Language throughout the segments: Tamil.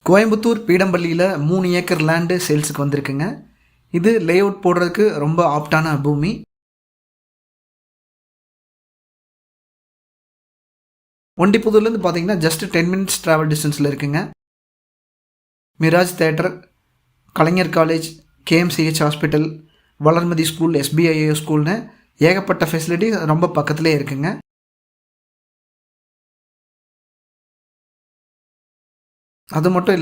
கோயம்புத்தூர் பீடம்பள்ளியில் 3 ஏக்கர் லேண்டு சேல்ஸுக்கு வந்திருக்குங்க. இது லே அவுட் போடுறதுக்கு ரொம்ப ஆப்டான பூமி. ஒண்டிப்புதூர்லேருந்து பார்த்தீங்கன்னா ஜஸ்ட் 10 மினிட்ஸ் ட்ராவல் டிஸ்டன்ஸில் இருக்குங்க. Mirage theatre, Kalaignar college, KMCH hospital, Valarmathi school, SBIA ஸ்கூல்னு ஏகப்பட்ட ஃபெசிலிட்டி ரொம்ப பக்கத்துலேயே இருக்குங்க. அது மட்டும்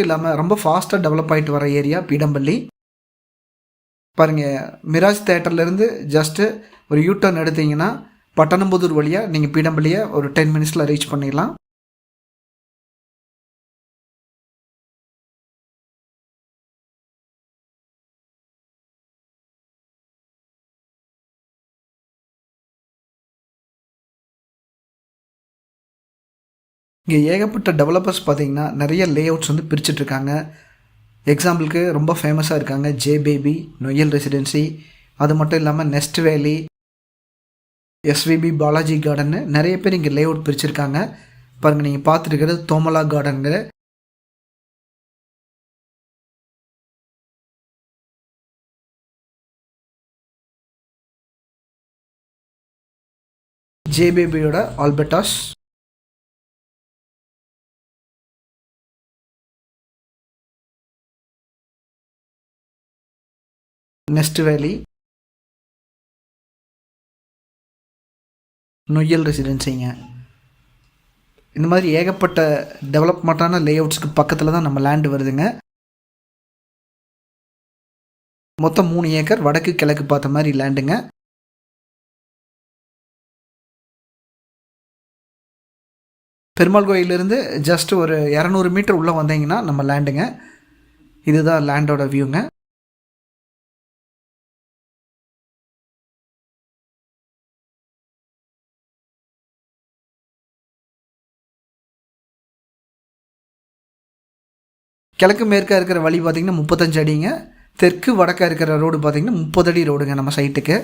இல்லாமல் ரொம்ப ஃபாஸ்ட்டாக டெவலப் ஆகிட்டு வர ஏரியா பீடம்பள்ளி. பாருங்கள், மிராஜ் தேட்டர்லேருந்து ஜஸ்ட்டு ஒரு யூ-டர்ன் எடுத்தீங்கன்னா பட்டணம்புதூர் வழியாக நீங்கள் பீடம்பள்ளியை ஒரு 10 மினிட்ஸில் ரீச் பண்ணிடலாம். இங்கே ஏகப்பட்ட டெவலப்பர்ஸ் பார்த்தீங்கன்னா நிறைய லே அவுட்ஸ் வந்து பிரிச்சுட்ருக்காங்க. எக்ஸாம்பிளுக்கு ரொம்ப ஃபேமஸாக இருக்காங்க ஜே பேபி, நொய்யல் ரெசிடென்சி, அது மட்டும் இல்லாமல் நெஸ்ட் வேலி, எஸ்விபி பாலாஜி கார்டன்னு நிறைய பேர் இங்கே லே அவுட் பிரிச்சுருக்காங்க. பாருங்கள், நீங்கள் பார்த்துருக்கிறது தோமலா கார்டனுங்கிற ஜே பேபியோட ஆல்பர்டாஸ், நெஸ்ட் வேலி, நொய்யல் ரெசிடென்சிங்க. இந்த மாதிரி ஏகப்பட்ட டெவலப்மெண்ட்டான லே அவுட்ஸ்க்கு பக்கத்தில் தான் நம்ம லேண்டு வருதுங்க. மொத்தம் 3 ஏக்கர் வடக்கு கிழக்கு பார்த்த மாதிரி லேண்டுங்க. பெருமாள் கோயிலிருந்து ஜஸ்ட் ஒரு 200 மீட்டர் உள்ளே வந்தீங்கன்னா நம்ம லேண்டுங்க. இதுதான் லேண்டோட வியூங்க. கிழக்கு மேற்காக இருக்கிற வழி பார்த்திங்கன்னா 35 அடிங்க. தெற்கு வடக்காக இருக்கிற ரோடு பார்த்திங்கன்னா 30 அடி ரோடுங்க நம்ம சைட்டுக்கு.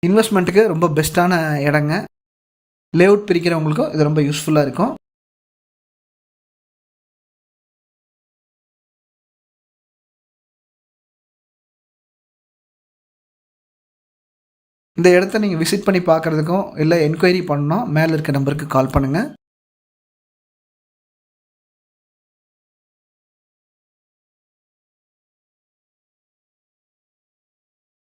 இன்வெஸ்ட்மெண்ட்டுக்கு ரொம்ப பெஸ்ட்டான இடங்க. லே அவுட் பிரிக்கிறவங்களுக்கும் இது ரொம்ப யூஸ்ஃபுல்லாக இருக்கும். இந்த இடத்த நீங்கள் விசிட் பண்ணி பார்க்குறதுக்கும் இல்லை என்கொயரி பண்ணணும் மேலே இருக்க நம்பருக்கு கால் பண்ணுங்கள்.